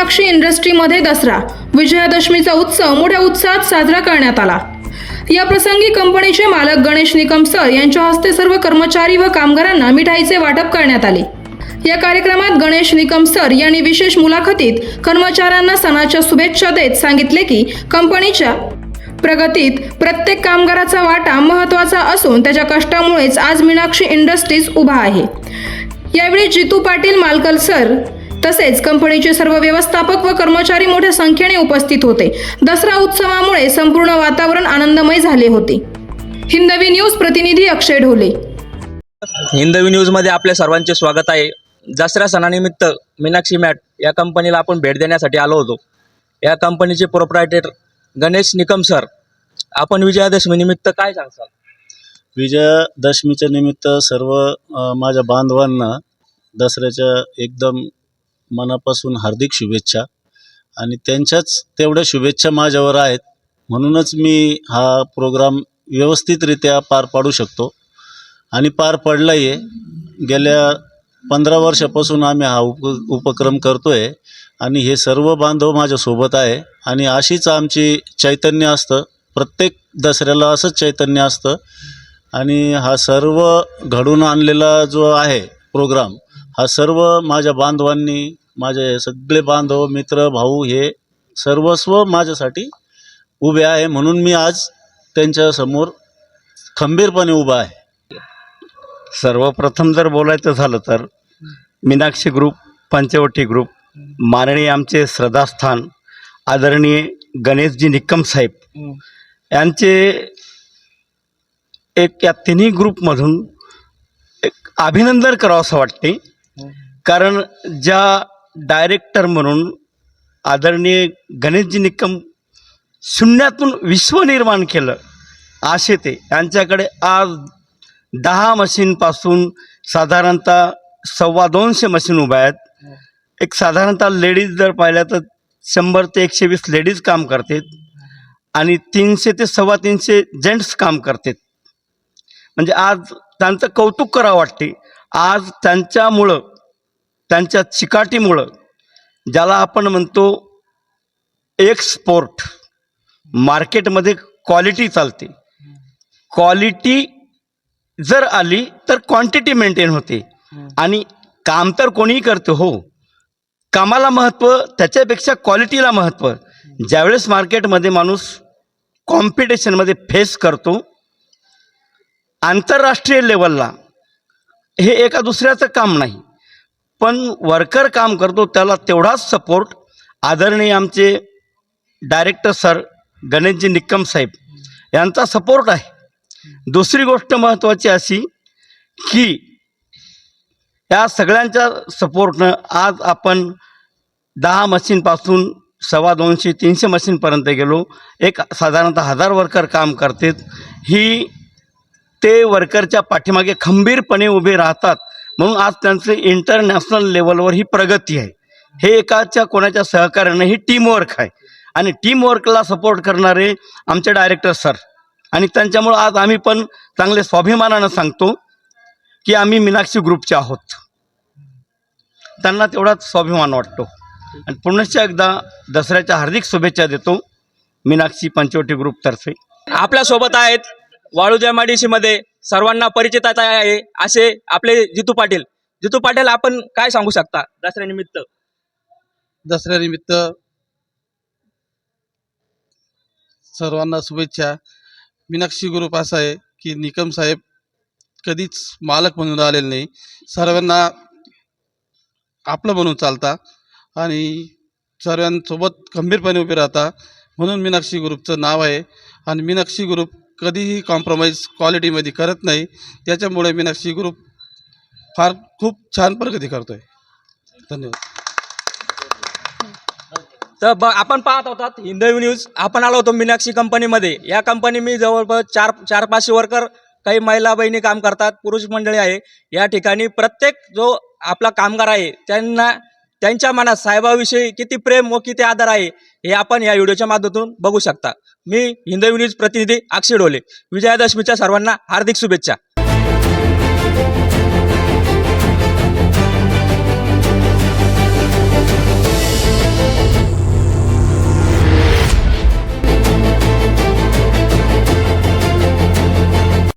मीनाक्षी इंडस्ट्रीमध्ये दसरा विजयादशमीचा उत्सव मोठ्या उत्साहात साजरा करण्यात आला। या प्रसंगी कंपनीचे मालक गणेश निकम सर यांच्या हस्ते सर्व कर्मचारी व कामगारांना मिठाईचे वाटप करण्यात आले। या कार्यक्रमात गणेश निकम सर यांनी विशेष मुलाखतीत कर्मचाऱ्यांना सणाच्या शुभेच्छा देत सांगितले की कंपनीच्या प्रगतीत प्रत्येक कामगाराचा वाटा महत्त्वाचा असून त्याच्या कष्टामुळेच आज मीनाक्षी इंडस्ट्रीज उभा आहे। यावेळी जितू पाटील मालकल सर तसेच कंपनीचे सर्व व्यवस्थापक व कर्मचारी मोठ्या संख्येने उपस्थित होते। दसरा उत्सवामुळे संपूर्ण वातावरण आनंदमय झाले होते। हिंदवी न्यूज प्रतिनिधी अक्षय ढोले। हिंदवी न्यूज मध्ये आपल्या सर्वांचे स्वागत आहे। दसरा सणानिमित्त मीनाक्षी मॅट या कंपनीला आपण भेट देण्यासाठी आलो होतो। या कंपनीचे प्रोप्रायटर गणेश निकम सर, आपण विजयादशमी निमित्त काय सांगसाल? विजयादशमीच्या निमित्त सर्व माझ्या बांधवांना दसऱ्याच्या एकदम मनापासून हार्दिक शुभेच्छा। आणि त्यांच्याच तेवढ्या शुभेच्छा माझ्यावर आहेत, म्हणूनच मी हा प्रोग्राम व्यवस्थितरित्या पार पाडू शकतो आणि पार पडलाही आहे। गेल्या 15 वर्षापासून आम्ही हा उपक्रम करतो आहे आणि हे सर्व बांधव माझ्यासोबत आहे आणि अशीच आमची चैतन्य असतं। प्रत्येक दसऱ्याला असंच चैतन्य असतं आणि हा सर्व घडून आणलेला जो आहे प्रोग्राम, हा सर्व माझ्या बांधवांनी, माझे सगळे बांधव मित्र भाऊ हे सर्वस्व माझ्यासाठी उभे आहे, म्हणून मी आज त्यांच्यासमोर खंबीरपणे उभा आहे। सर्वप्रथम जर बोलायचं झालं तर मीनाक्षी ग्रुप, पंचवटी ग्रुप, माननीय आमचे श्रद्धास्थान आदरणीय गणेशजी निकम साहेब यांचे एक या तिन्ही ग्रुपमधून एक अभिनंदन करावं असं वाटते। कारण ज्या डायरेक्टर म्हणून आदरणीय गणेशजी निकम शून्यातून विश्व निर्माण केलं, असे ते यांच्याकडे आज 10 मशीनपासून साधारणतः 250 मशीन उभ्या आहेत। एक साधारणतः लेडीज जर पाहिल्या तर 100 ते 120 लेडीज काम करतात आणि 300 ते 350 जेंट्स काम करतात। म्हणजे आज त्यांचं कौतुक करावं वाटते। आज त्यांच्यामुळं, त्यांच्या चिकाटीमुळं, ज्याला आपण म्हणतो एक्सपोर्ट मार्केटमध्ये क्वालिटी चालते। क्वालिटी जर आली तर क्वांटिटी मेंटेन होते आणि काम तर कोणीही करते, हो, कामाला महत्त्व, त्याच्यापेक्षा क्वालिटीला महत्त्व। ज्यावेळेस मार्केटमध्ये माणूस कॉम्पिटिशनमध्ये फेस करतो आंतरराष्ट्रीय लेवलला, हे एका दुसऱ्याचं काम नाही, पण वर्कर काम करतो, त्याला तेवढाच सपोर्ट आदरणीय आमचे डायरेक्टर सर गणेशजी निकम साहेब यांचा सपोर्ट आहे। दुसरी गोष्ट महत्त्वाची अशी की या सगळ्यांच्या सपोर्टनं आज आपण 10 मशीनपासून 250-300 मशीनपर्यंत गेलो। एक साधारणतः 1000 वर्कर काम करतात। ही ते वर्करच्या पाठीमागे खंबीरपणे उभे राहतात, म्हणून आज त्यांचे इंटरनॅशनल लेवलवर ही प्रगती आहे। हे एकाच्या कोणाच्या सहकार्याने ही टीमवर्क आहे आणि टीमवर्कला सपोर्ट करणारे आमचे डायरेक्टर सर, आणि त्यांच्यामुळं आज आम्ही पण चांगले स्वाभिमानानं सांगतो की आम्ही मीनाक्षी ग्रुपचे आहोत। त्यांना तेवढाच स्वाभिमान वाटतो आणि पुनश्च एकदा दसऱ्याच्या हार्दिक शुभेच्छा देतो मीनाक्षी पंचवटी ग्रुपतर्फे। आपल्या सोबत आहेत वाळूजा MIDC मध्ये सर्वांना परिचित आहे असे आपले जितू पाटील। जितू पाटील, आपण काय सांगू शकता दसऱ्यानिमित्त? दसऱ्यानिमित्त सर्वांना शुभेच्छा। मीनाक्षी ग्रुप असा आहे की निकम साहेब कधीच मालक म्हणून आलेले नाही, सर्वांना आपलं म्हणून चालता आणि सर्वांसोबत खंबीरपणे उभे राहता, म्हणून मीनाक्षी ग्रुपचं नाव आहे। आणि मीनाक्षी ग्रुप कधीही कॉम्प्रोमाइज क्वालिटीमध्ये करत नाही, त्याच्यामुळे मीनाक्षी ग्रुप खूप छान प्रगती करतोय। धन्यवाद। तर आपण पाहत होतात हिंदवी न्यूज। आपण आलो होतो मीनाक्षी कंपनीमध्ये। या कंपनी मी जवळपास 400-500 वर्कर, काही महिला बहिणी काम करतात, पुरुष मंडळी आहे। या ठिकाणी प्रत्येक जो आपला कामगार आहे त्यांना त्यांच्या मनात साहेबाविषयी किती प्रेम व किती आदर आहे हे आपण या व्हिडिओच्या माध्यमातून बघू शकता। मी हिंदवी न्यूज प्रतिनिधी अक्षय ढोले। विजयादशमीच्या सर्वांना हार्दिक शुभेच्छा।